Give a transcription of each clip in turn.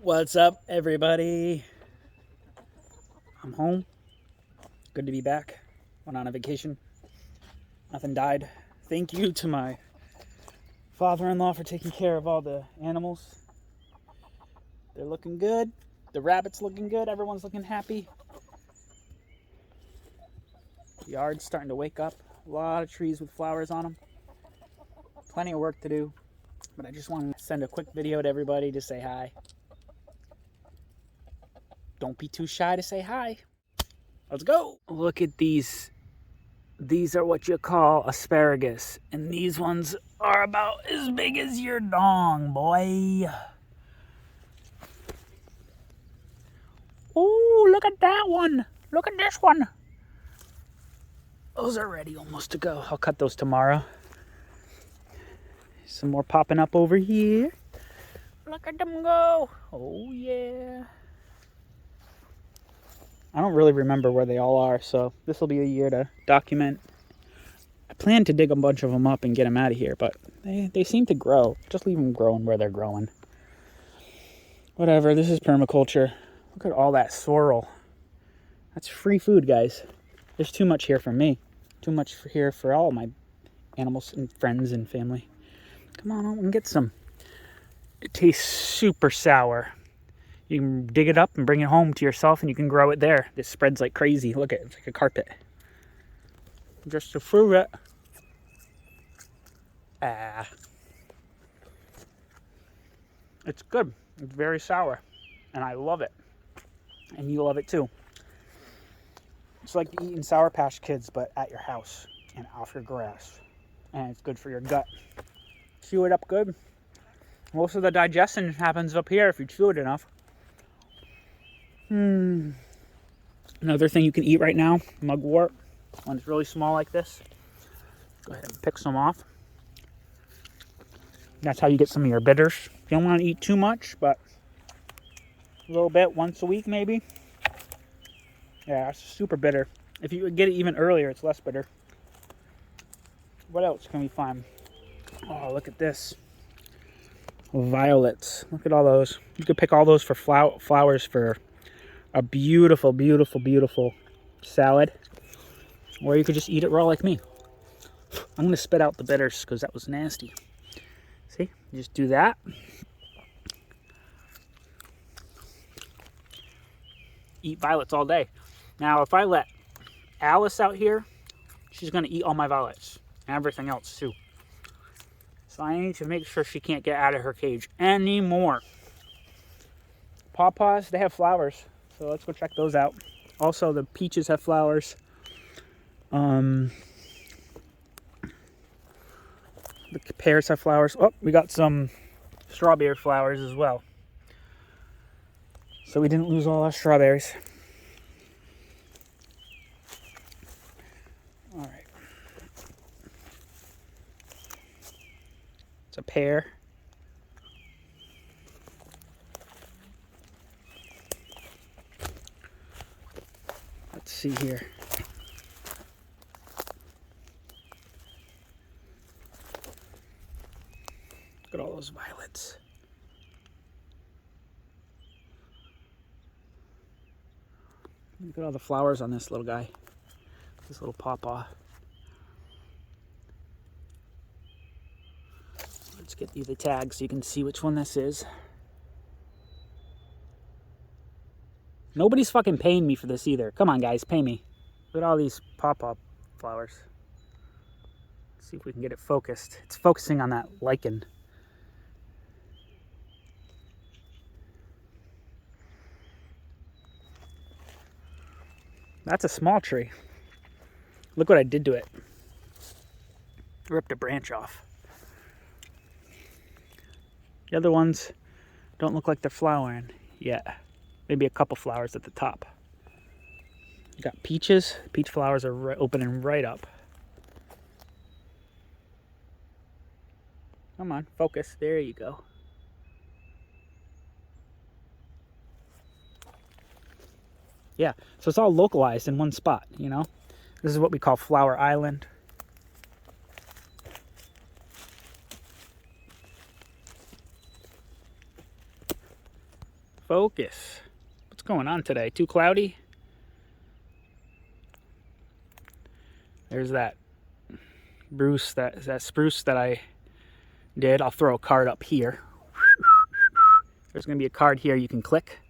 What's up, everybody? I'm home. Good to be back. Went on a vacation. Nothing died. Thank you to my father-in-law for taking care of all the animals. They're looking good. The rabbit's looking good. Everyone's looking happy. The yard's starting to wake up. A lot of trees with flowers on them. Plenty of work to do. But I just wanted to send a quick video to everybody to say hi. Don't be too shy to say hi. Let's go. Look at these. These are what you call asparagus. And these ones are about as big as your dong, boy. Oh, look at that one. Look at this one. Those are ready almost to go. I'll cut those tomorrow. Some more popping up over here. Look at them go. Oh, yeah. I don't really remember where they all are, so this will be a year to document. I plan to dig a bunch of them up and get them out of here, but they seem to grow. Just leave them growing where they're growing. Whatever, this is permaculture. Look at all that sorrel. That's free food, guys. There's too much here for me. Too much here for all my animals and friends and family. Come on out and get some. It tastes super sour. You can dig it up and bring it home to yourself and you can grow it there. This spreads like crazy. Look at it, it's like a carpet. Just to prove it. It's good. It's very sour. And I love it. And you love it too. It's like eating Sour Patch Kids, but at your house and off your grass. And it's good for your gut. Chew it up good. Most of the digestion happens up here if you chew it enough. Another thing you can eat right now, mugwort. When it's really small like this, go ahead and pick some off. That's how you get some of your bitters. You don't want to eat too much, but a little bit once a week maybe. Yeah, it's super bitter. If you get it even earlier, it's less bitter. What else can we find? Oh, look at this. Violets. Look at all those. You could pick all those for flowers for a beautiful, beautiful, beautiful salad. Or you could just eat it raw like me. I'm going to spit out the bitters because that was nasty. See? You just do that. Eat violets all day. Now, if I let Alice out here, she's going to eat all my violets. And everything else, too. So I need to make sure she can't get out of her cage anymore. Pawpaws, they have flowers. So let's go check those out. Also, the peaches have flowers. The pears have flowers. Oh, we got some strawberry flowers as well. So we didn't lose all our strawberries. All right. It's a pear. Let's see here. Look at all those violets. Look at all the flowers on this little guy. This little pawpaw. Let's get you the tag so you can see which one this is. Nobody's fucking paying me for this either. Come on, guys, pay me. Look at all these pawpaw flowers. Let's see if we can get it focused. It's focusing on that lichen. That's a small tree. Look what I did to it. Ripped a branch off. The other ones don't look like they're flowering yet. Maybe a couple flowers at the top. You got peaches. Peach flowers are opening right up. Come on, focus. There you go. Yeah, so it's all localized in one spot, you know? This is what we call Flower Island. Focus. What's going on today? Too cloudy? There's that spruce that I did. I'll throw a card up here. There's going to be a card here you can click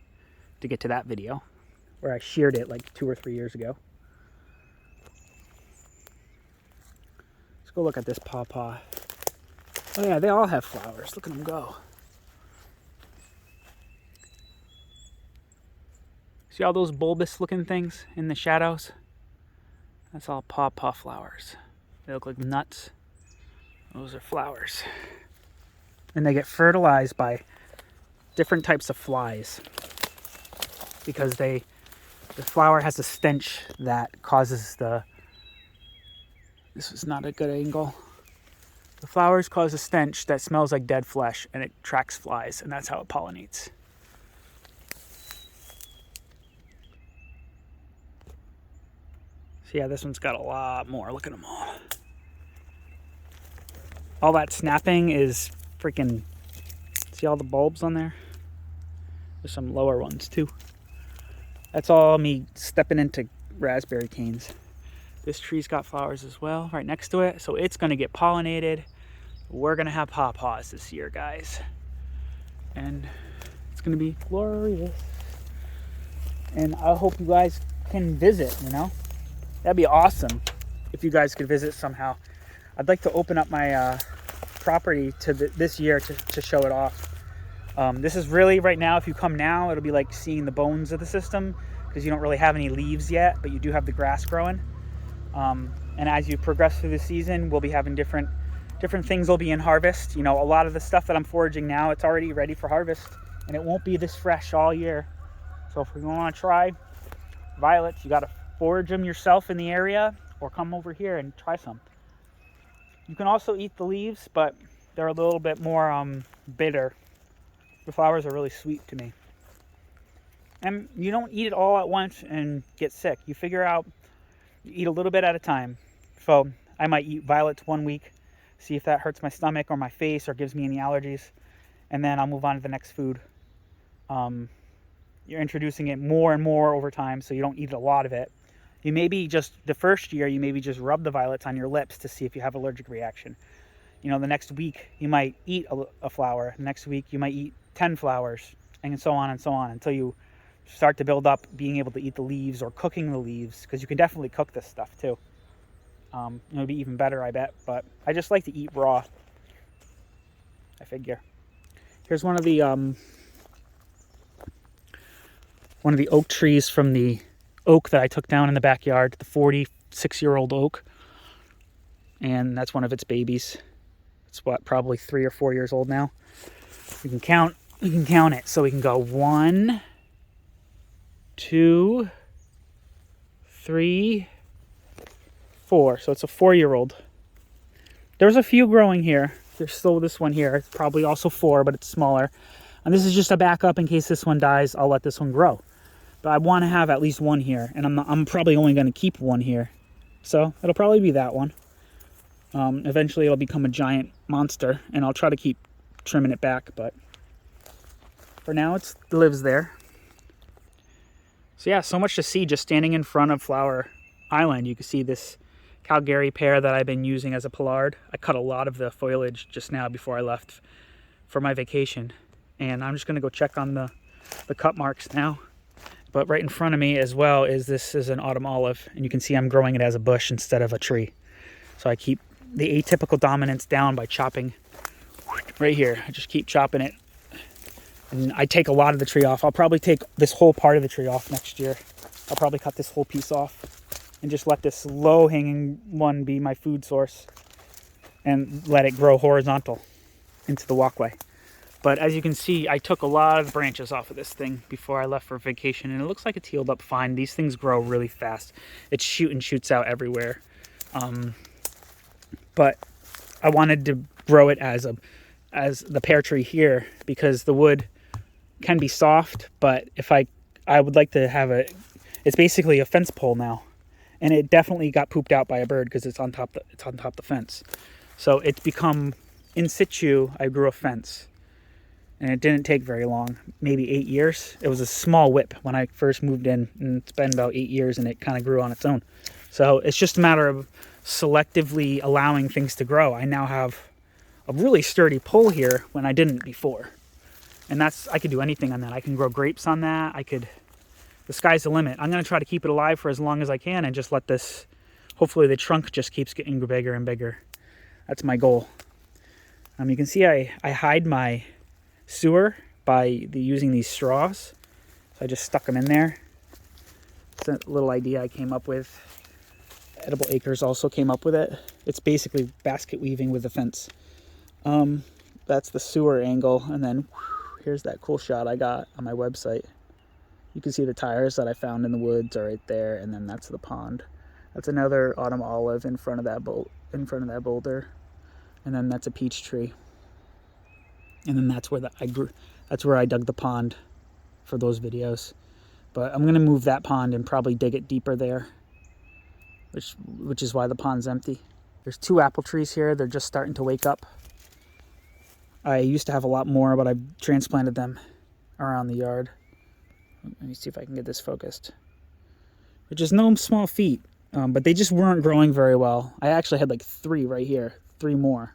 to get to that video where I sheared it like 2 or 3 years ago. Let's go look at this pawpaw. Oh yeah, they all have flowers. Look at them go. See all those bulbous looking things in the shadows? That's all pawpaw flowers. They look like nuts. Those are flowers. And they get fertilized by different types of flies because the flower has a stench that causes this is not a good angle. The flowers cause a stench that smells like dead flesh and it attracts flies, and that's how it pollinates. So yeah, this one's got a lot more. Look at them all. All that snapping is freaking... See all the bulbs on there? There's some lower ones too. That's all me stepping into raspberry canes. This tree's got flowers as well right next to it, so it's going to get pollinated. We're going to have pawpaws this year, guys. And it's going to be glorious. And I hope you guys can visit, you know? That'd be awesome if you guys could visit somehow. I'd like to open up my property to this year to show it off. This is really, right now, if you come now, it'll be like seeing the bones of the system because you don't really have any leaves yet, but you do have the grass growing. And as you progress through the season, we'll be having different things will be in harvest. You know, a lot of the stuff that I'm foraging now, it's already ready for harvest, and it won't be this fresh all year. So if we want to try violets, you got to forage them yourself in the area or come over here and try some. You can also eat the leaves, but they're a little bit more bitter. The flowers are really sweet to me. And you don't eat it all at once and get sick. You figure out, you eat a little bit at a time. So I might eat violets 1 week, see if that hurts my stomach or my face or gives me any allergies, and then I'll move on to the next food. You're introducing it more and more over time, so you don't eat a lot of it. You maybe just, the first year, you maybe just rub the violets on your lips to see if you have allergic reaction. You know, the next week, you might eat a flower. The next week, you might eat 10 flowers, and so on until you start to build up being able to eat the leaves or cooking the leaves, because you can definitely cook this stuff too. It'll be even better, I bet, but I just like to eat raw, I figure. Here's one of the oak trees from the oak that I took down in the backyard, the 46-year-old oak. And that's one of its babies. It's what, probably 3 or 4 years old now. We can count it. So we can go 1, 2, 3, 4. So it's a 4-year-old. There's a few growing here. There's still this one here. It's probably also 4, but it's smaller. And this is just a backup in case this one dies. I'll let this one grow. But I want to have at least one here, and I'm probably only going to keep one here. So it'll probably be that one. Eventually it'll become a giant monster, and I'll try to keep trimming it back, but for now it lives there. So yeah, so much to see just standing in front of Flower Island. You can see this Calgary pear that I've been using as a pollard. I cut a lot of the foliage just now before I left for my vacation, and I'm just going to go check on the cut marks now. But right in front of me as well is an autumn olive, and you can see I'm growing it as a bush instead of a tree. So I keep the atypical dominance down by chopping right here. I just keep chopping it, and I take a lot of the tree off. I'll probably take this whole part of the tree off next year. I'll probably cut this whole piece off and just let this low-hanging one be my food source and let it grow horizontal into the walkway. But as you can see, I took a lot of the branches off of this thing before I left for vacation, and it looks like it's healed up fine. These things grow really fast. It shoots out everywhere. But I wanted to grow it as the pear tree here because the wood can be soft, but if I would like to have it's basically a fence pole now, and it definitely got pooped out by a bird because it's on top the fence. So it's become in situ. I grew a fence. And it didn't take very long, maybe 8 years. It was a small whip when I first moved in, and it's been about 8 years, and it kind of grew on its own. So it's just a matter of selectively allowing things to grow. I now have a really sturdy pole here when I didn't before. And I could do anything on that. I can grow grapes on that. The sky's the limit. I'm going to try to keep it alive for as long as I can and just let this, hopefully the trunk just keeps getting bigger and bigger. That's my goal. You can see I hide my sewer by using these straws. So I just stuck them in there. It's a little idea I came up with. Edible Acres also came up with it. It's basically basket weaving with a fence. That's the sewer angle, and then here's that cool shot I got on my website. You can see the tires that I found in the woods are right there, and then that's the pond. That's another autumn olive in front of that boulder, and then that's a peach tree. And then that's where I dug the pond for those videos. But I'm gonna move that pond and probably dig it deeper there, which is why the pond's empty. There's 2 apple trees here. They're just starting to wake up. I used to have a lot more, but I transplanted them around the yard. Let me see if I can get this focused. Which is no small feat, but they just weren't growing very well. I actually had like 3 right here, 3 more.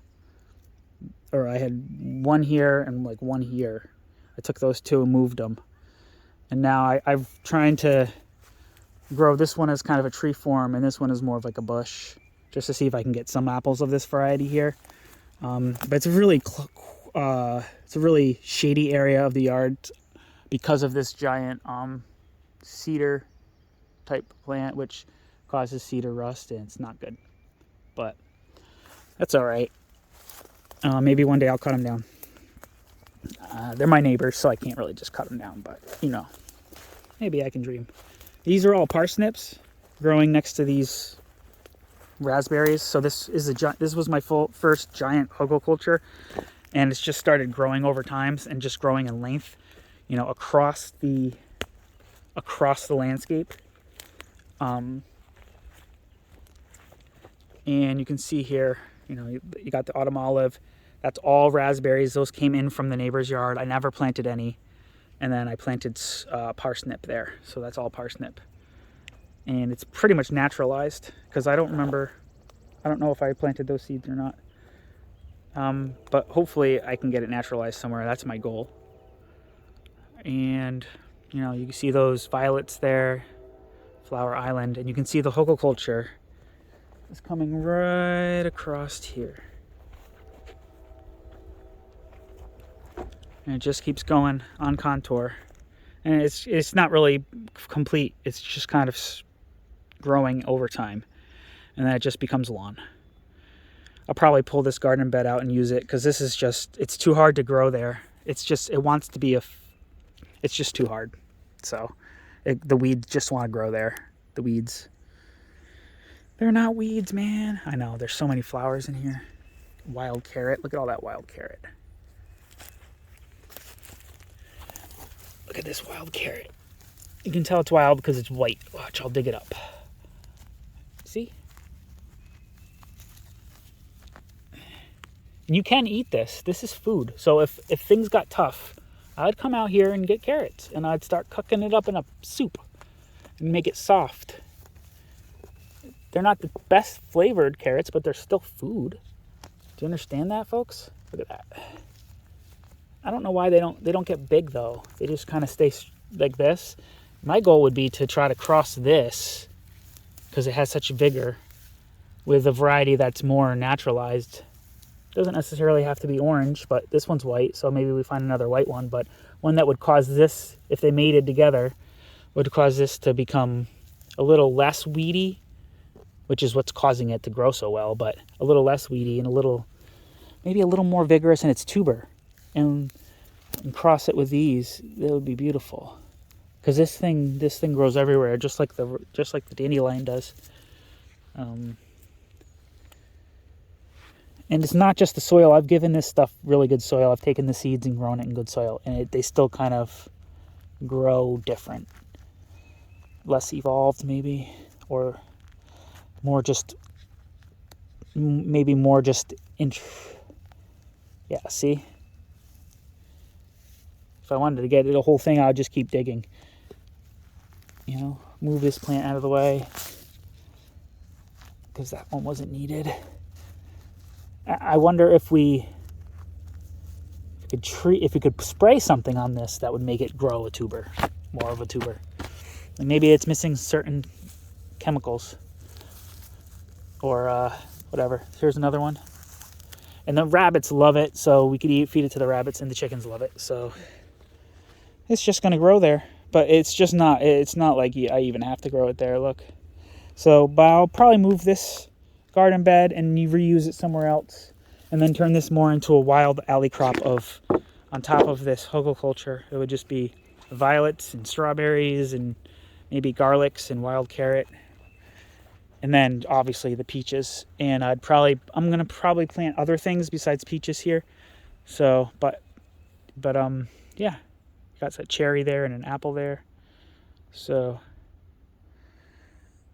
Or I had 1 here and like 1 here. I took those 2 and moved them. And now I'm trying to grow this one as kind of a tree form, and this one is more of like a bush, just to see if I can get some apples of this variety here. But it's a really shady area of the yard because of this giant cedar type plant, which causes cedar rust, and it's not good. But that's all right. Maybe one day I'll cut them down. They're my neighbors, so I can't really just cut them down, but maybe I can dream. These are all parsnips growing next to these raspberries. So this was my first giant hugelkultur, and it's just started growing over time and just growing in length, across the landscape. And you can see here, you got the autumn olive. That's all raspberries. Those came in from the neighbor's yard. I never planted any. And then I planted parsnip there. So that's all parsnip. And it's pretty much naturalized because I don't know if I planted those seeds or not. But hopefully I can get it naturalized somewhere. That's my goal. And, you can see those violets there, Flower Island. And you can see the hugelkultur is coming right across here. And it just keeps going on contour. And it's not really complete. It's just kind of growing over time. And then it just becomes lawn. I'll probably pull this garden bed out and use it because this is it's too hard to grow there. It's just too hard. So the weeds just want to grow there. The weeds. They're not weeds, man. I know, there's so many flowers in here. Wild carrot. Look at all that wild carrot. Look at this wild carrot. You can tell it's wild because it's white. Watch, I'll dig it up. See? And you can eat this. This is food. So if things got tough, I'd come out here and get carrots. And I'd start cooking it up in a soup. And make it soft. They're not the best flavored carrots, but they're still food. Do you understand that, folks? Look at that. I don't know why they don't get big though. They just kind of stay like this. My goal would be to try to cross this because it has such vigor with a variety that's more naturalized. Doesn't necessarily have to be orange, but this one's white, so maybe we find another white one. But one that would cause this, if they mated together, would cause this to become a little less weedy, which is what's causing it to grow so well, but a little less weedy and maybe a little more vigorous in its tuber. And cross it with these, that would be beautiful. Because this thing grows everywhere, just like the dandelion does. And it's not just the soil. I've given this stuff really good soil. I've taken the seeds and grown it in good soil, and they still kind of grow different, less evolved maybe, or more just yeah. See. If I wanted to get the whole thing, I would just keep digging. You know, move this plant out of the way because that one wasn't needed. I wonder if we could spray something on this that would make it grow a tuber, more of a tuber. Like maybe it's missing certain chemicals or whatever. Here's another one. And the rabbits love it, so we could feed it to the rabbits, and the chickens love it. So it's just going to grow there. But it's just not, it's not like I even have to grow it there, look. So, but I'll probably move this garden bed and reuse it somewhere else. And then turn this more into a wild alley crop of, on top of this horticulture, it would just be violets and strawberries and maybe garlics and wild carrot. And then obviously the peaches. And I'm going to probably plant other things besides peaches here. So, but yeah. Got a cherry there and an apple there. So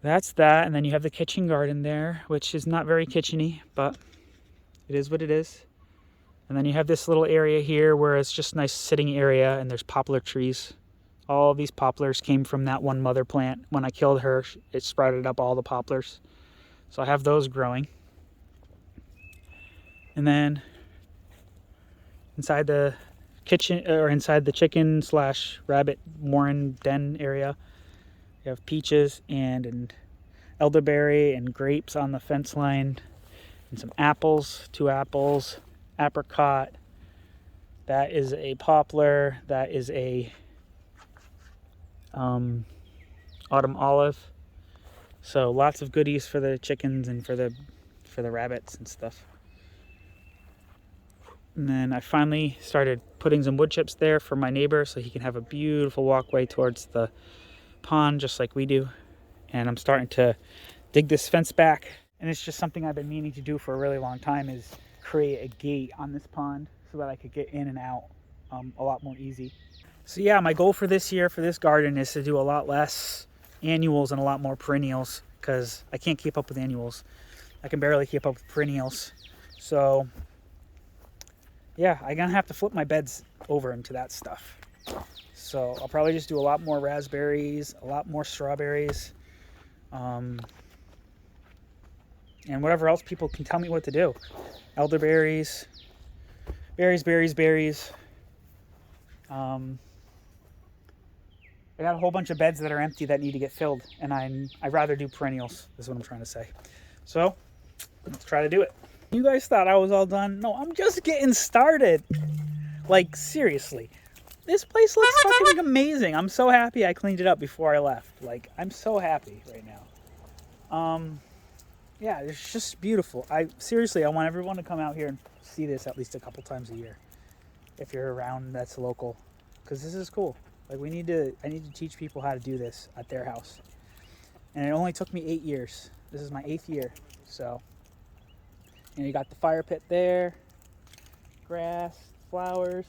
that's that. And then you have the kitchen garden there, which is not very kitcheny, but it is what it is. And then you have this little area here where it's just a nice sitting area, and there's poplar trees. All of these poplars came from that one mother plant. When I killed her, it sprouted up all the poplars. So I have those growing. And then inside the kitchen, or inside the chicken / rabbit warren den area, you have peaches and an elderberry and grapes on the fence line, and some apples, 2 apples, apricot. That is a poplar. That is a autumn olive. So lots of goodies for the chickens and for the rabbits and stuff. And then I finally started putting some wood chips there for my neighbor so he can have a beautiful walkway towards the pond just like we do. And I'm starting to dig this fence back. And it's just something I've been meaning to do for a really long time, is create a gate on this pond so that I could get in and out a lot more easy. So yeah, my goal for this year for this garden is to do a lot less annuals and a lot more perennials, because I can't keep up with annuals. I can barely keep up with perennials. So yeah, I'm going to have to flip my beds over into that stuff. So I'll probably just do a lot more raspberries, a lot more strawberries, and whatever else people can tell me what to do. Elderberries, berries. I got a whole bunch of beds that are empty that need to get filled, and I'd rather do perennials, is what I'm trying to say. So let's try to do it. You guys thought I was all done? No, I'm just getting started. Like, seriously. This place looks fucking amazing. I'm so happy I cleaned it up before I left. Like, I'm so happy right now. Yeah, it's just beautiful. Seriously, I want everyone to come out here and see this at least a couple times a year. If you're around that's local. Because this is cool. Like, I need to teach people how to do this at their house. And it only took me 8 years. This is my 8th year. So, you got the fire pit there, grass, flowers.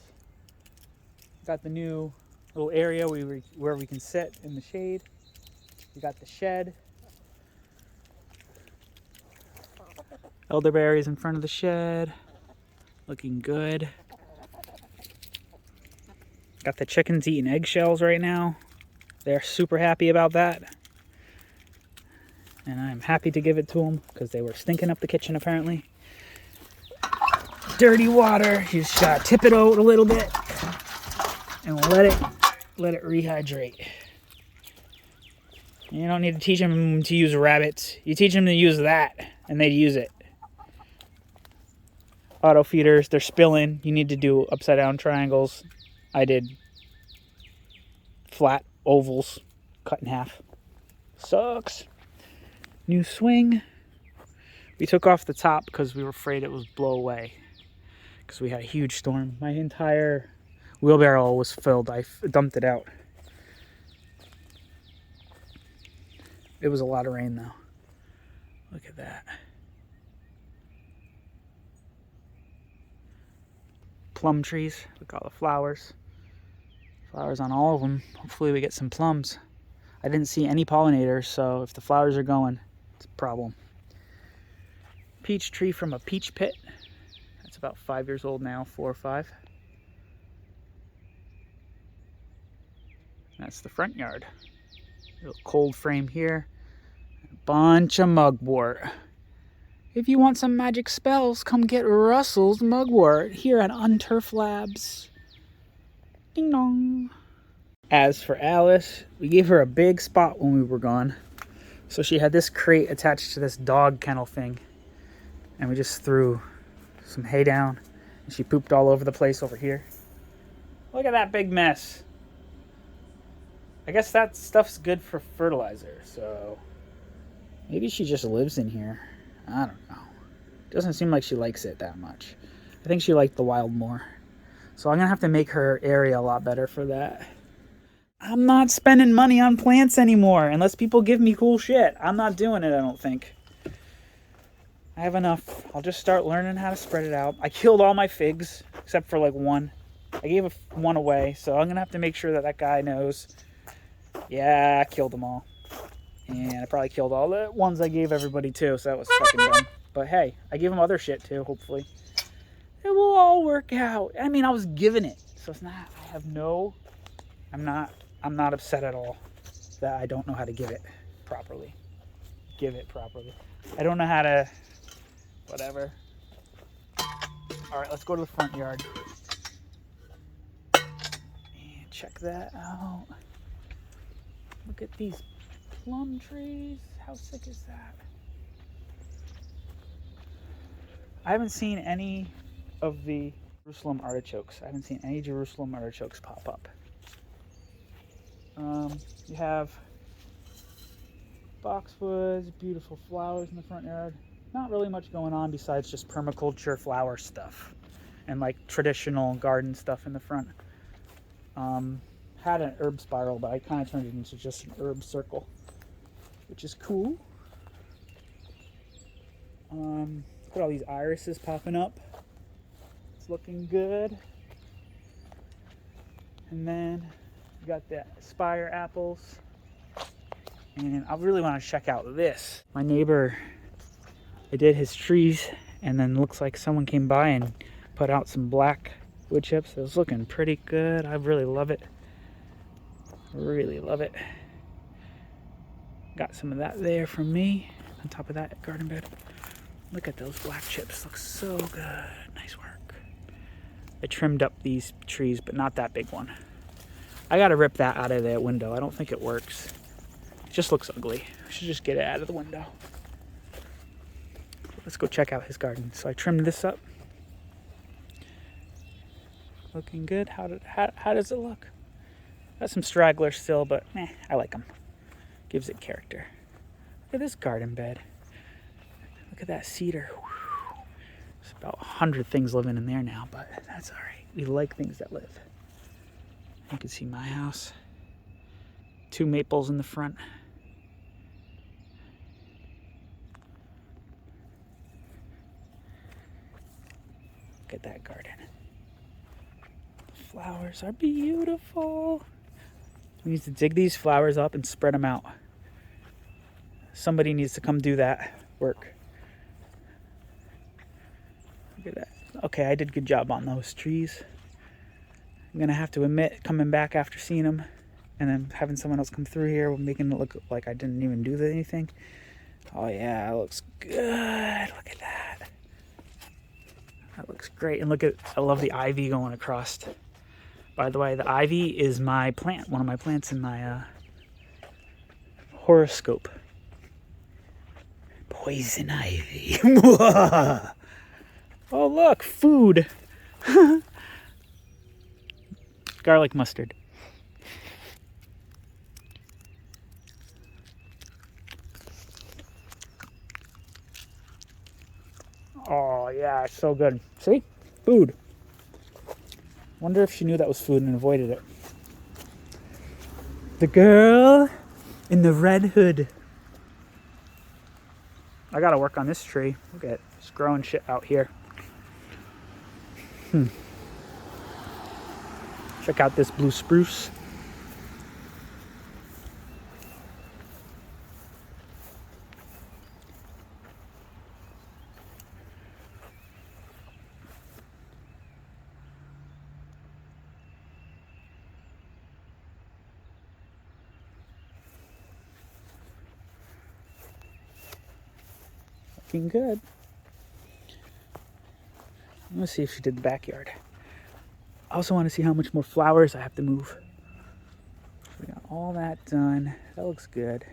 Got the new little area where we can sit in the shade. You got the shed. Elderberries in front of the shed. Looking good. Got the chickens eating eggshells right now. They're super happy about that. And I'm happy to give it to them because they were stinking up the kitchen apparently. Dirty water. You just gotta tip it out a little bit and let it rehydrate. You don't need to teach them to use rabbits. You teach them to use that, and they use it. Auto feeders, they're spilling. You need to do upside down triangles. I did flat ovals, cut in half. Sucks. New swing. We took off the top because we were afraid it would blow away. Because we had a huge storm. My entire wheelbarrow was filled. I dumped it out. It was a lot of rain though. Look at that. Plum trees. Look at all the flowers. Flowers on all of them. Hopefully we get some plums. I didn't see any pollinators, so if the flowers are going, it's a problem. Peach tree from a peach pit. It's about 5 years old now, 4 or 5. That's the front yard. Little cold frame here. A bunch of mugwort. If you want some magic spells, come get Russell's mugwort here at Unturf Labs. Ding dong. As for Alice, we gave her a big spot when we were gone. So she had this crate attached to this dog kennel thing. And we just threw some hay down. And she pooped all over the place over here. Look at that big mess. I guess that stuff's good for fertilizer, so maybe she just lives in here. I don't know. Doesn't seem like she likes it that much. I think she liked the wild more. So I'm gonna have to make her area a lot better for that. I'm not spending money on plants anymore unless people give me cool shit. I'm not doing it, I don't think. I have enough. I'll just start learning how to spread it out. I killed all my figs except for like one. I gave one away, so I'm gonna have to make sure that that guy knows. Yeah, I killed them all. And I probably killed all the ones I gave everybody too, so that was fucking dumb. But hey, I gave them other shit too, hopefully. It will all work out. I mean, I was given it, so it's not, I have no, I'm not upset at all that I don't know how to give it properly. Give it properly. I don't know how to, whatever. All right, let's go to the front yard. And check that out. Look at these plum trees. How sick is that? I haven't seen any of the Jerusalem artichokes. I haven't seen any Jerusalem artichokes pop up. You have boxwoods, beautiful flowers in the front yard. Not really much going on besides just permaculture flower stuff and like traditional garden stuff in the front. Had an herb spiral, but I kind of turned it into just an herb circle, which is cool. Look at all these irises popping up. It's looking good. And then you got the Aspire apples. And I really want to check out this. My neighbor, I did his trees, and then looks like someone came by and put out some black wood chips. It was looking pretty good. I really love it. Really love it. Got some of that there from me on top of that garden bed. Look at those black chips. Looks so good. Nice work. I trimmed up these trees, but not that big one. I gotta rip that out of the window. I don't think it works. It just looks ugly. I should just get it out of the window. Let's go check out his garden. So I trimmed this up. Looking good. How does it look? Got some stragglers still, but I like them. Gives it character. Look at this garden bed. Look at that cedar. Whew. There's about 100 things living in there now, but that's all right. We like things that live. You can see my house. 2 maples in the front. Look at that garden. The flowers are beautiful. We need to dig these flowers up and spread them out. Somebody needs to come do that work. Look at that. Okay, I did a good job on those trees. I'm gonna have to admit, coming back after seeing them and then having someone else come through here, making it look like I didn't even do anything. Oh yeah, that looks good. Look at that. That looks great. And look at, I love the ivy going across. By the way, the ivy is my plant, one of my plants in my horoscope. Poison ivy. Oh, look, food. Garlic mustard. Oh, yeah, it's so good. See? Food. Wonder if she knew that was food and avoided it. The girl in the red hood. I gotta work on this tree. Look at it. It's growing shit out here. Check out this blue spruce. Looking good. I'm going to see if she did the backyard. I also want to see how much more flowers I have to move. So we got all that done. That looks good.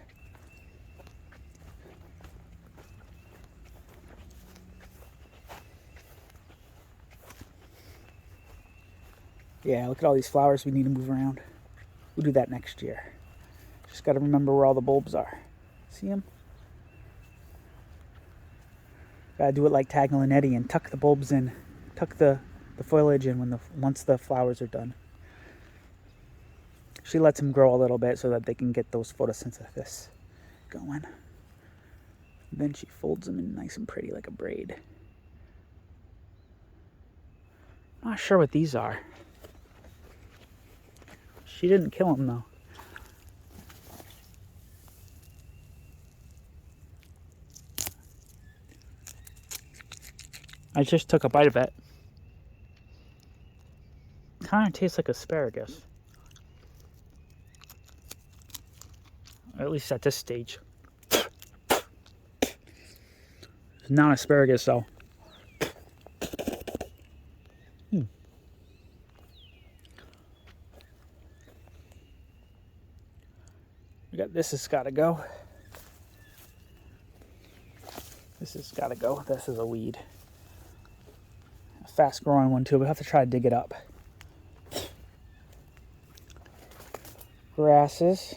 Yeah, look at all these flowers we need to move around. We'll do that next year. Just got to remember where all the bulbs are. See them? Got to do it like Tagnell and Eddie and tuck the bulbs in. Tuck the foliage in once the flowers are done. She lets them grow a little bit so that they can get those photosynthesis going. Then she folds them in nice and pretty like a braid. Not sure what these are. She didn't kill them though. I just took a bite of it. Kind of tastes like asparagus. At least at this stage. It's not asparagus though. We got this has got to go. This has got to go. This is a weed. A fast growing one too. We have to try to dig it up. Grasses.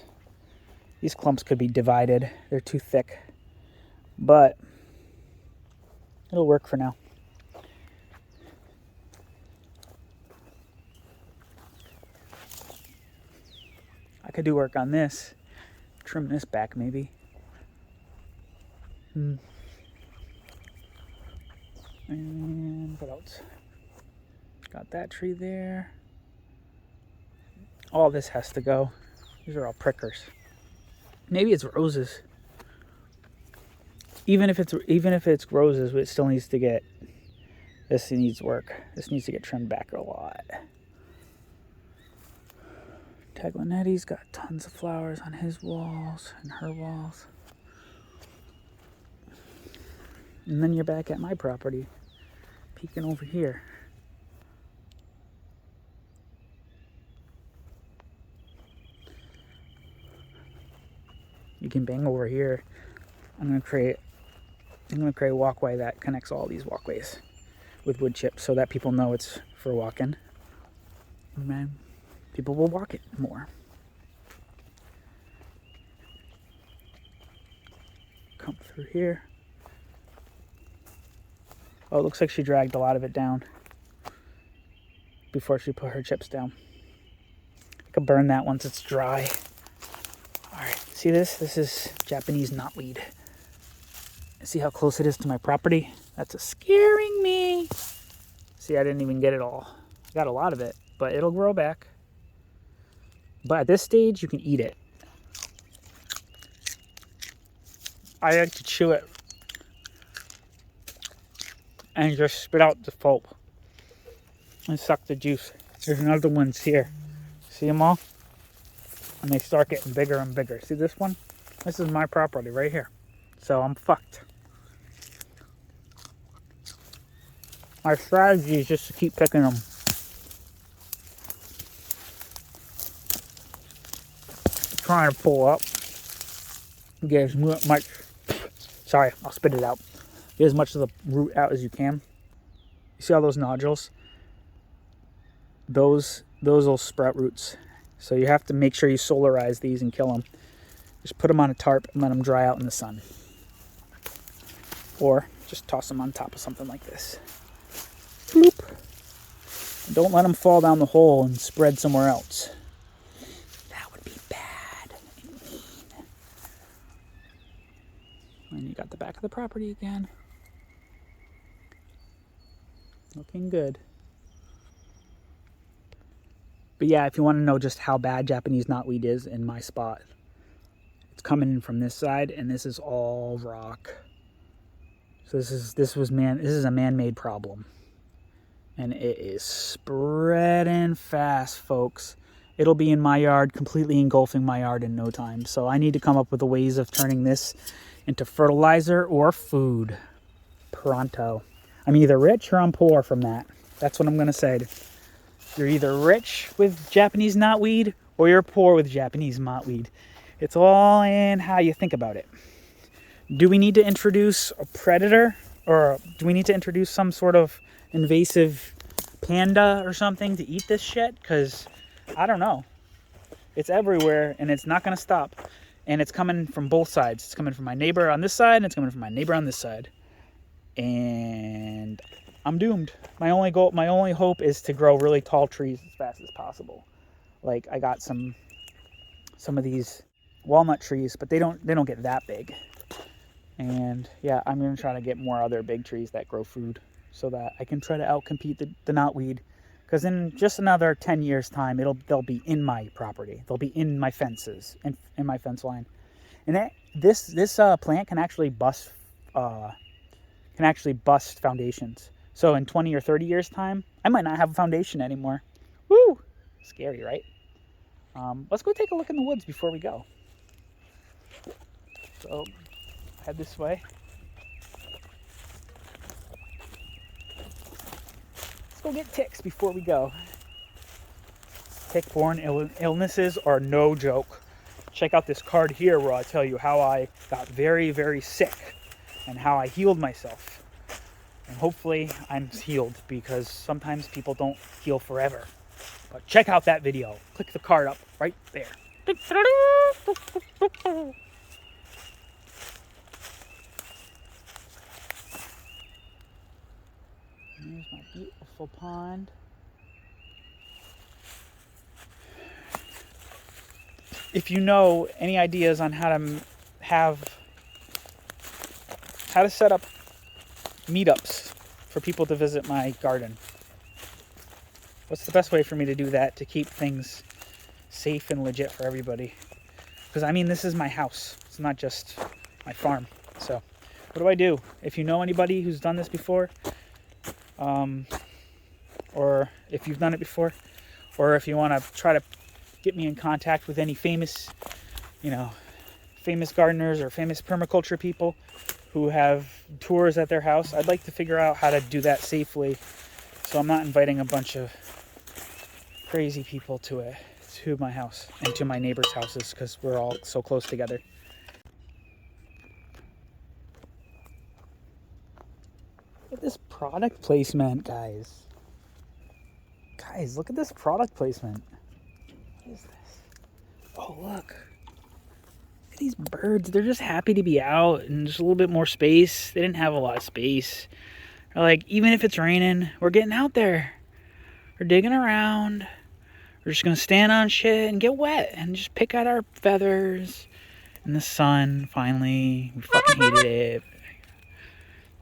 These clumps could be divided. They're too thick. But it'll work for now. I could do work on this. Trim this back maybe. And what else? Got that tree there. All this has to go. These are all prickers. Maybe it's roses. Even if it's roses, it still needs to get. This needs work. This needs to get trimmed back a lot. Taglinetti's got tons of flowers on his walls and her walls. And then you're back at my property, peeking over here. You can bang over here. I'm gonna create a walkway that connects all these walkways with wood chips so that people know it's for walking. And then people will walk it more. Come through here. Oh, it looks like she dragged a lot of it down before she put her chips down. I could burn that once it's dry. Alright, see this? This is Japanese knotweed. See how close it is to my property? That's scaring me. See, I didn't even get it all. I got a lot of it, but it'll grow back. But at this stage, you can eat it. I like to chew it and just spit out the pulp and suck the juice. There's another ones here. See them all? And they start getting bigger and bigger. See this one? This is my property right here. So I'm fucked. My strategy is just to keep picking them. Trying to pull up. Get as much. Sorry, I'll spit it out. Get as much of the root out as you can. You see all those nodules? Those will sprout roots. So you have to make sure you solarize these and kill them. Just put them on a tarp and let them dry out in the sun. Or just toss them on top of something like this. Bloop. And don't let them fall down the hole and spread somewhere else. That would be bad and mean. And you got the back of the property again. Looking good. But yeah, if you want to know just how bad Japanese knotweed is in my spot, it's coming in from this side, and this is all rock. So this is a man-made problem, and it is spreading fast, folks. It'll be in my yard, completely engulfing my yard in no time. So I need to come up with a ways of turning this into fertilizer or food. Pronto. I'm either rich or I'm poor from that. That's what I'm going to say. You're either rich with Japanese knotweed or you're poor with Japanese knotweed. It's all in how you think about it. Do we need to introduce a predator, or do we need to introduce some sort of invasive panda or something to eat this shit? Because I don't know. It's everywhere and it's not going to stop. And it's coming from both sides. It's coming from my neighbor on this side and it's coming from my neighbor on this side. And I'm doomed. My only hope is to grow really tall trees as fast as possible. Like I got some of these walnut trees, but they don't get that big. And yeah, I'm going to try to get more other big trees that grow food so that I can try to outcompete the knotweed. Because in just another 10 years time, they'll be in my property. They'll be in my fences, in my fence line. And this plant can actually bust foundations. So in 20 or 30 years time, I might not have a foundation anymore. Woo! Scary, right? Let's go take a look in the woods before we go. So head this way. Let's go get ticks before we go. Tick-borne illnesses are no joke. Check out this card here where I tell you how I got very, very sick and how I healed myself. And hopefully I'm healed, because sometimes people don't heal forever. But check out that video. Click the card up right there. Here's my beautiful pond. If you know any ideas on how to set up meetups for people to visit my garden, what's the best way for me to do that to keep things safe and legit for everybody? Because I mean, this is my house. It's not just my farm. So what do I do? If you know anybody who's done this before, or if you've done it before, or if you want to try to get me in contact with any famous gardeners or famous permaculture people who have tours at their house, I'd like to figure out how to do that safely, so I'm not inviting a bunch of crazy people to my house and to my neighbors' houses, because we're all so close together. Look at this product placement, guys. Guys, look at this product placement. What is this? Oh, look. Look at these birds. They're just happy to be out and just a little bit more space. They didn't have a lot of space. They're like, even if it's raining, we're getting out there. We're digging around. We're just going to stand on shit and get wet and just pick out our feathers in the sun. Finally, we fucking hated it.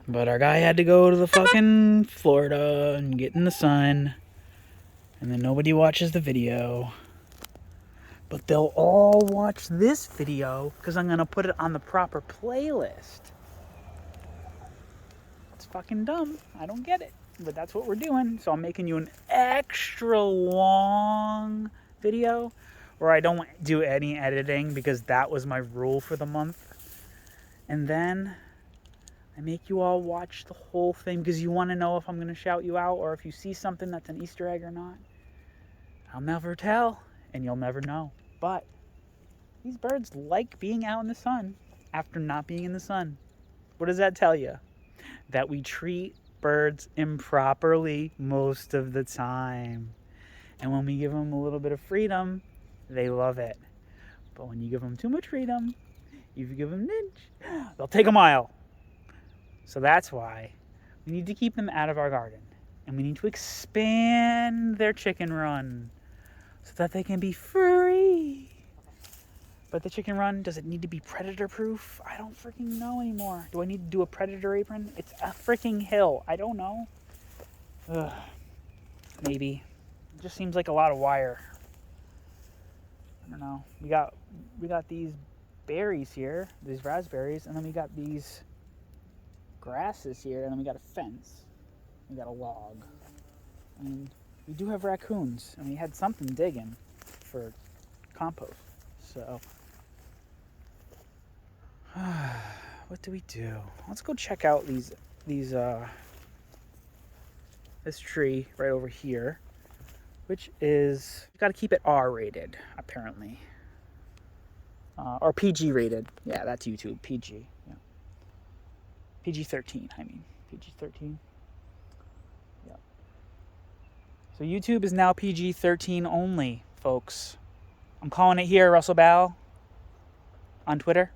But our guy had to go to the fucking Florida and get in the sun. And then nobody watches the video. But they'll all watch this video because I'm going to put it on the proper playlist. It's fucking dumb. I don't get it. But that's what we're doing. So I'm making you an extra long video where I don't do any editing, because that was my rule for the month. And then I make you all watch the whole thing because you want to know if I'm going to shout you out or if you see something that's an Easter egg or not. I'll never tell, and you'll never know. But these birds like being out in the sun after not being in the sun. What does that tell you? That we treat birds improperly most of the time. And when we give them a little bit of freedom, they love it. But when you give them too much freedom, if you give them an inch, they'll take a mile. So that's why we need to keep them out of our garden. And we need to expand their chicken run so that they can be free. But the chicken run, does it need to be predator proof? I don't freaking know anymore. Do I need to do a predator apron? It's a freaking hill. I don't know. Ugh. Maybe. It just seems like a lot of wire. I don't know. We got these berries here, these raspberries, and then we got these grasses here, and then we got a fence. We got a log. And we do have raccoons, and we had something digging for compost. So what do we do? Let's go check out these this tree right over here, which is, you got to keep it R rated apparently, or PG rated. Yeah, that's YouTube. PG. Yeah. PG-13. I mean PG-13. Yeah. So YouTube is now PG-13 only, folks. I'm calling it here, Russell Ball, on Twitter,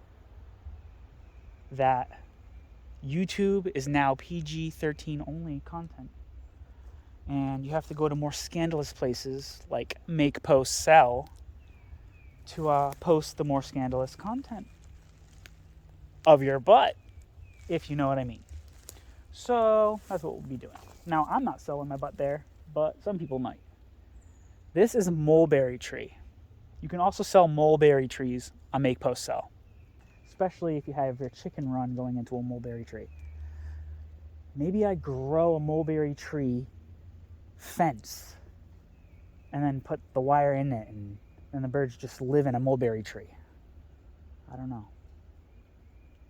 that YouTube is now PG-13 only content. And you have to go to more scandalous places like Make, Post, Sell to post the more scandalous content of your butt, if you know what I mean. So that's what we'll be doing. Now, I'm not selling my butt there, but some people might. This is a mulberry tree. You can also sell mulberry trees on Make, Post, Sell, especially if you have your chicken run going into a mulberry tree. Maybe I grow a mulberry tree fence and then put the wire in it, and then the birds just live in a mulberry tree. I don't know.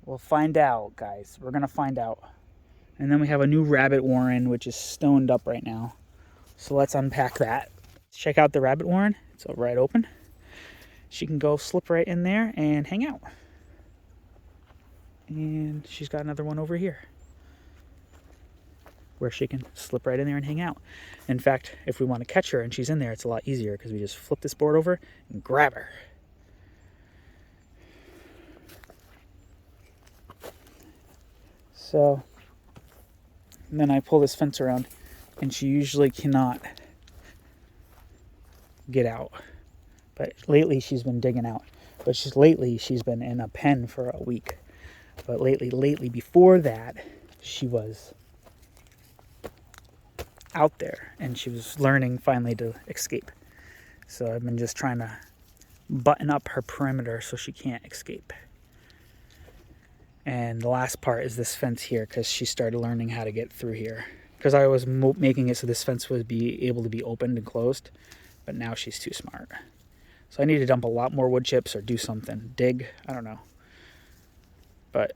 We'll find out, guys. We're gonna find out. And then we have a new rabbit warren, which is stoned up right now. So let's unpack that. Let's check out the rabbit warren. It's right open. She can go slip right in there and hang out. And she's got another one over here where she can slip right in there and hang out. In fact, if we want to catch her and she's in there, it's a lot easier because we just flip this board over and grab her. So then I pull this fence around, and she usually cannot get out. But lately she's been digging out. But lately she's been in a pen for a week. But lately, before that, she was out there, and she was learning finally to escape. So I've been just trying to button up her perimeter so she can't escape. And the last part is this fence here, because she started learning how to get through here. Because I was making it so this fence would be able to be opened and closed, but now she's too smart. So I need to dump a lot more wood chips or do something. Dig, I don't know. But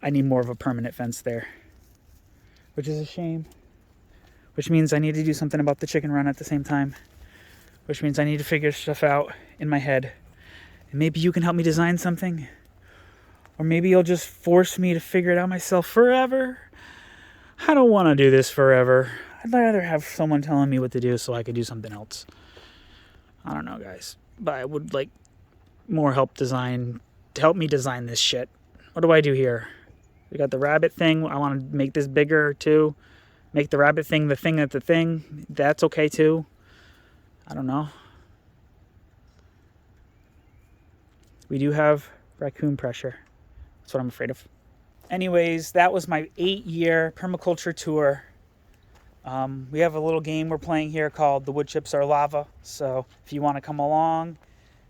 I need more of a permanent fence there, which is a shame. Which means I need to do something about the chicken run at the same time. Which means I need to figure stuff out in my head. And maybe you can help me design something. Or maybe you'll just force me to figure it out myself forever. I don't want to do this forever. I'd rather have someone telling me what to do so I could do something else. I don't know, guys. But I would like more help to help me design this shit. What do I do here? We got the rabbit thing. I want to make this bigger too. Make the rabbit thing the thing that's the thing. That's okay too. I don't know. We do have raccoon pressure. That's what I'm afraid of. Anyways, that was my 8-year permaculture tour. We have a little game we're playing here called The Wood Chips Are Lava. So if you want to come along,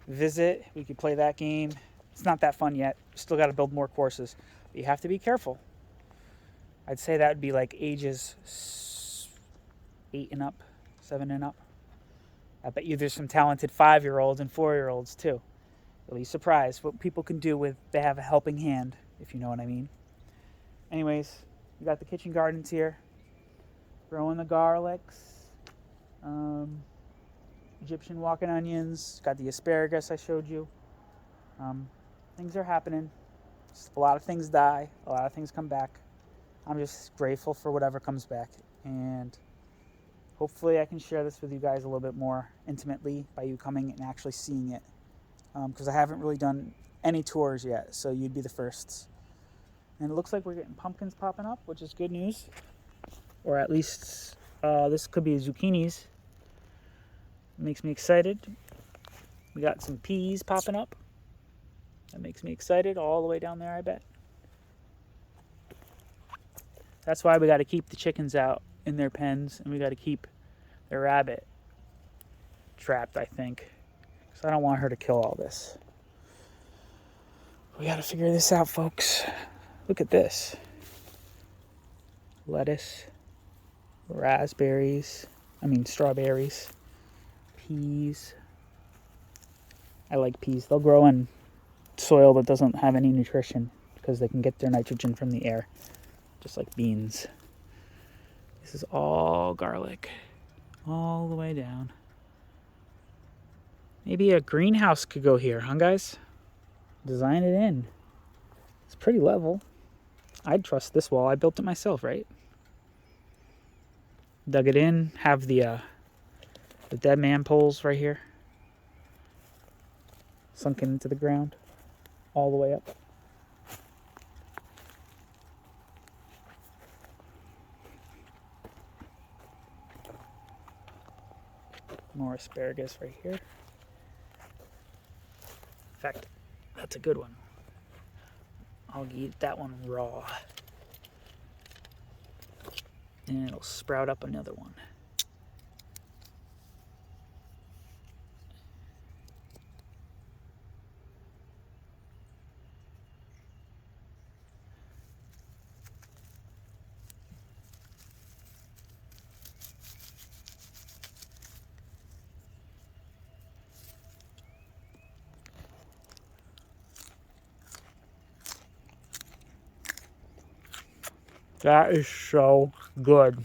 visit, we could play that game. It's not that fun yet. Still got to build more courses. But you have to be careful. I'd say that would be like ages 8 and up, 7 and up. I bet you there's some talented 5-year-olds and 4-year-olds too. You'll be surprised what people can do with, they have a helping hand, if you know what I mean. Anyways, we got the kitchen gardens here. Growing the garlics. Egyptian walking onions. Got the asparagus I showed you. Things are happening. A lot of things die. A lot of things come back. I'm just grateful for whatever comes back. And hopefully I can share this with you guys a little bit more intimately by you coming and actually seeing it. Because I haven't really done any tours yet, so you'd be the firsts. And it looks like we're getting pumpkins popping up, which is good news. Or at least this could be zucchinis. It makes me excited. We got some peas popping up. That makes me excited all the way down there, I bet. That's why we got to keep the chickens out in their pens, and we got to keep the rabbit trapped, I think. Because I don't want her to kill all this. We got to figure this out, folks. Look at this. Lettuce, strawberries, peas. I like peas. They'll grow in soil that doesn't have any nutrition. because they can get their nitrogen from the air, just like beans. This is all garlic, all the way down. Maybe a greenhouse could go here, huh, guys? Design it in. It's pretty level. I'd trust this wall. I built it myself, right? Dug it in, have the dead man poles right here, sunken into the ground, all the way up. More asparagus right here. In fact, that's a good one. I'll eat that one raw. And it'll sprout up another one. That is so good.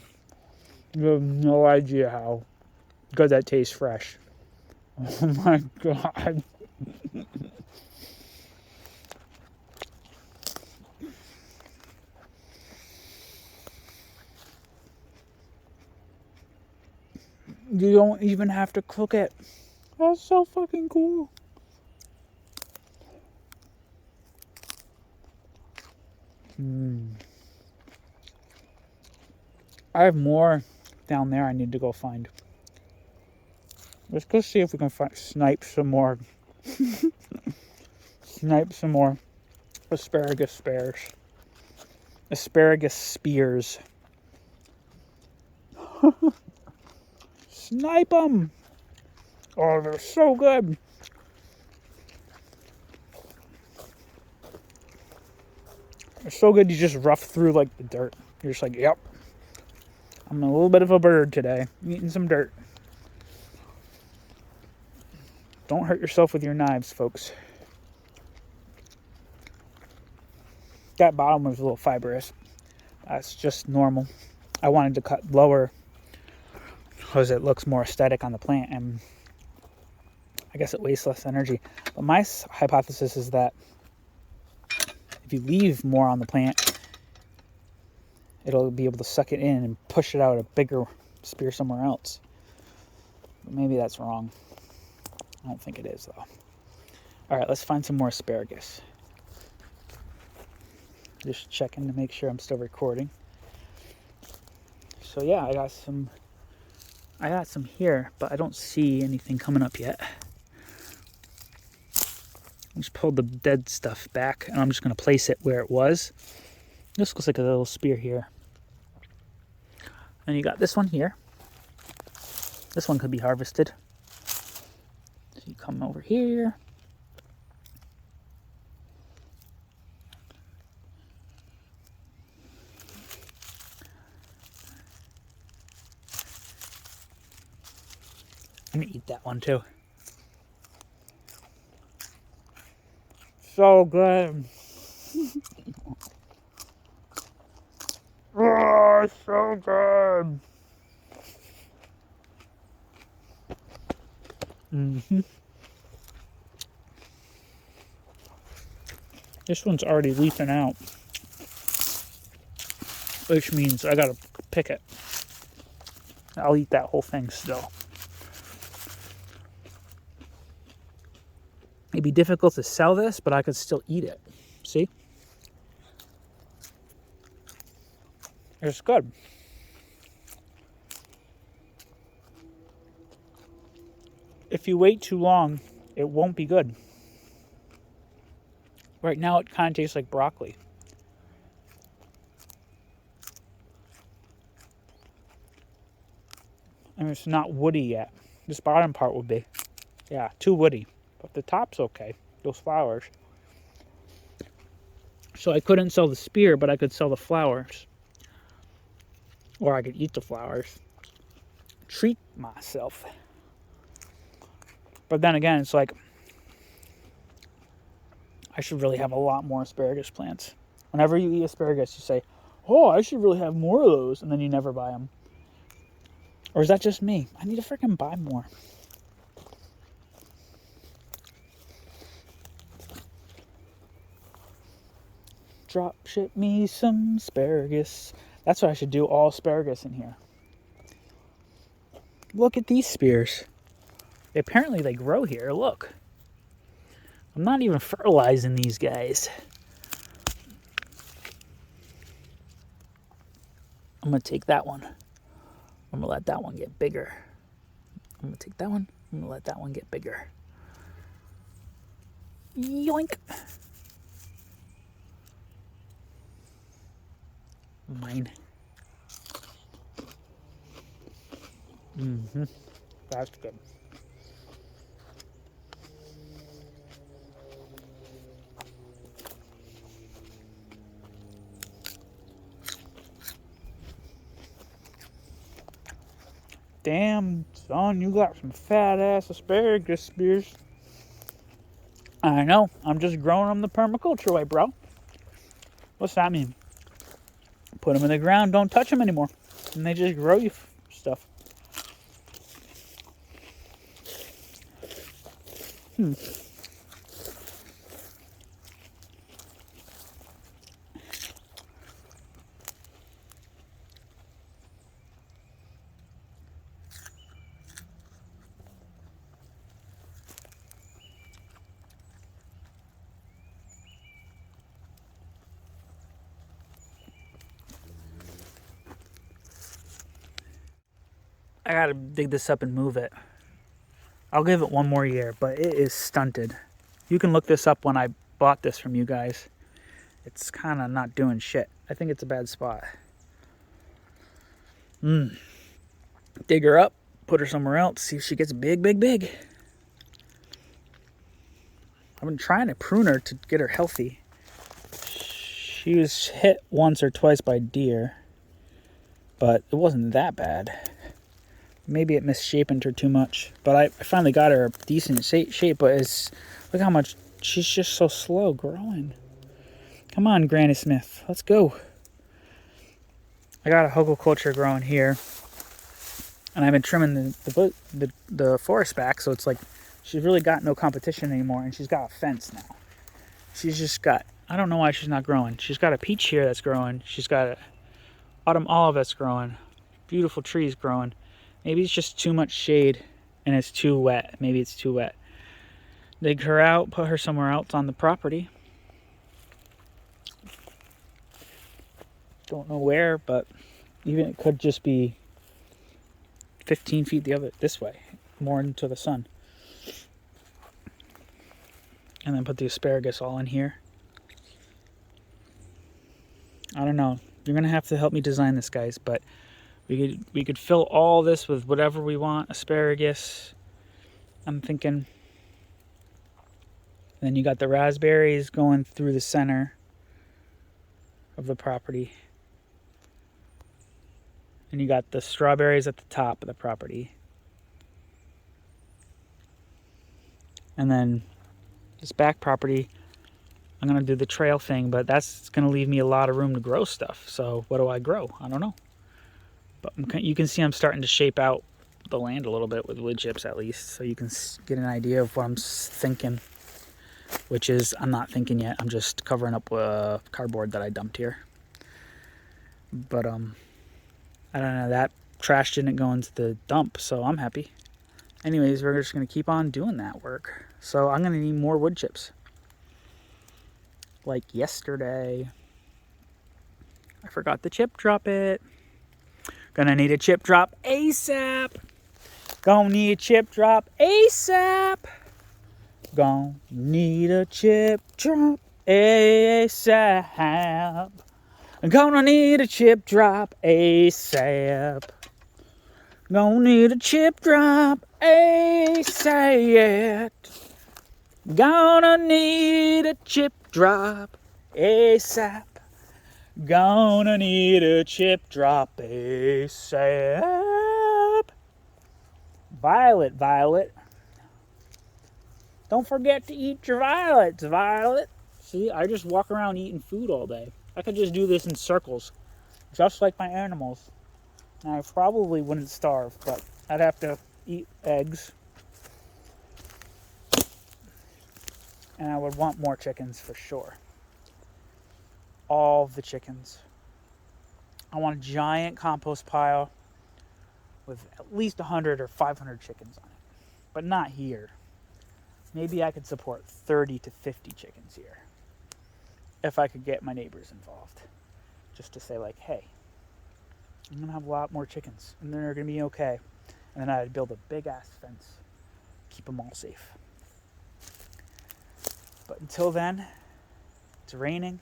You have no idea how good that tastes fresh. Oh my God. You don't even have to cook it. That's so fucking cool. I have more down there I need to go find. Let's go see if we can snipe some more. Snipe some more asparagus spears. Asparagus spears. Snipe them! Oh, they're so good. They're so good you just rough through like the dirt. You're just like, yep. I'm a little bit of a bird today. I'm eating some dirt. Don't hurt yourself with your knives, folks. That bottom was a little fibrous. That's just normal. I wanted to cut lower because it looks more aesthetic on the plant, and I guess it wastes less energy. But my hypothesis is that if you leave more on the plant, it'll be able to suck it in and push it out a bigger spear somewhere else. But maybe that's wrong. I don't think it is, though. All right, let's find some more asparagus. Just checking to make sure I'm still recording. So yeah, I got some here, but I don't see anything coming up yet. I just pulled the dead stuff back, and I'm just going to place it where it was. This looks like a little spear here. And you got this one here. This one could be harvested. So you come over here. I'm gonna eat that one too. So good. Oh, so good. This one's already leafing out, which means I gotta pick it. I'll eat that whole thing still. It'd be difficult to sell this, but I could still eat it. See? It's good. If you wait too long, it won't be good. Right now, it kind of tastes like broccoli. And it's not woody yet. This bottom part would be. Yeah, too woody. But the top's okay. Those flowers. So I couldn't sell the spear, but I could sell the flowers. Or I could eat the flowers. Treat myself. But then again, it's like, I should really have a lot more asparagus plants. Whenever you eat asparagus, you say, oh, I should really have more of those, and then you never buy them. Or is that just me? I need to freaking buy more. Drop ship me some asparagus. That's what I should do, all asparagus in here. Look at these spears. Apparently they grow here, look. I'm not even fertilizing these guys. I'm gonna take that one. I'm gonna let that one get bigger. I'm gonna take that one. I'm gonna let that one get bigger. Yoink. Mine. That's good. Damn, son, you got some fat ass asparagus spears. I know. I'm just growing them the permaculture way, bro. What's that mean? Put them in the ground, don't touch them anymore, and they just grow you stuff. I gotta dig this up and move it. I'll give it one more year, but it is stunted. You can look this up when I bought this from you guys. It's kind of not doing shit. I think it's a bad spot. Dig her up, put her somewhere else, see if she gets big, big, big. I've been trying to prune her to get her healthy. She was hit once or twice by deer, but it wasn't that bad. Maybe it misshapen her too much, but I finally got her a decent shape. But look how much she's just so slow growing. Come on, Granny Smith, let's go. I got a Culture growing here, and I've been trimming the forest back, so it's like she's really got no competition anymore, and she's got a fence now. She's just got, I don't know why she's not growing. She's got a peach here that's growing. She's got an autumn olive that's growing. Beautiful trees growing. Maybe it's just too much shade and it's too wet. Maybe it's too wet. Dig her out, put her somewhere else on the property. Don't know where, but even it could just be 15 feet this way, more into the sun. And then put the asparagus all in here. I don't know. You're gonna have to help me design this, guys, but we could fill all this with whatever we want. Asparagus, I'm thinking. Then you got the raspberries going through the center of the property. And you got the strawberries at the top of the property. And then this back property, I'm going to do the trail thing, but that's going to leave me a lot of room to grow stuff. So what do I grow? I don't know. But you can see I'm starting to shape out the land a little bit with wood chips at least, so you can get an idea of what I'm thinking, which is I'm not thinking yet. I'm just covering up cardboard that I dumped here. But I don't know, that trash didn't go into the dump, so I'm happy. Anyways, we're just going to keep on doing that work. So I'm going to need more wood chips. Like yesterday. I forgot to chip drop it. Gonna need a chip drop ASAP. Gonna need a chip drop ASAP. Gonna need a chip drop ASAP. Gonna need a chip drop ASAP. Gonna need a chip drop ASAP. Gonna need a chip drop ASAP. Gonna need a chip drop ASAP. Violet. Don't forget to eat your violets, Violet. See, I just walk around eating food all day. I could just do this in circles, just like my animals. And I probably wouldn't starve, but I'd have to eat eggs. And I would want more chickens for sure. All of the chickens. I want a giant compost pile with at least 100 or 500 chickens on it. But not here. Maybe I could support 30 to 50 chickens here. If I could get my neighbors involved. Just to say like, hey, I'm going to have a lot more chickens. And they're going to be okay. And then I'd build a big ass fence. Keep them all safe. But until then, it's raining.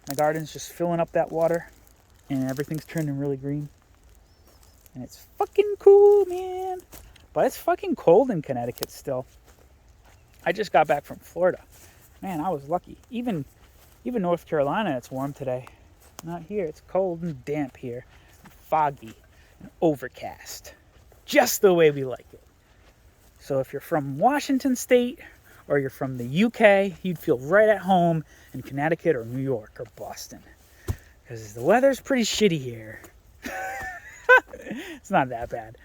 My garden's just filling up that water. And everything's turning really green. And it's fucking cool, man. But it's fucking cold in Connecticut still. I just got back from Florida. Man, I was lucky. Even North Carolina, it's warm today. Not here. It's cold and damp here. Foggy and overcast. Just the way we like it. So if you're from Washington State or you're from the UK, you'd feel right at home in Connecticut or New York or Boston. Because the weather's pretty shitty here. It's not that bad.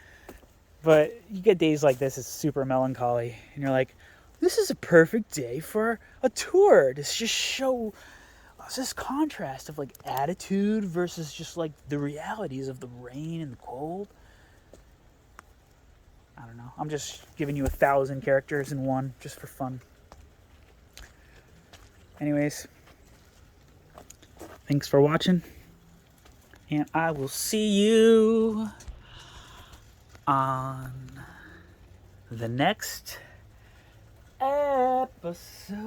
But you get days like this, it's super melancholy. And you're like, this is a perfect day for a tour. To just show us this contrast of like attitude versus just like the realities of the rain and the cold. I don't know. I'm just giving you 1,000 characters in one just for fun. Anyways, thanks for watching. And I will see you on the next episode.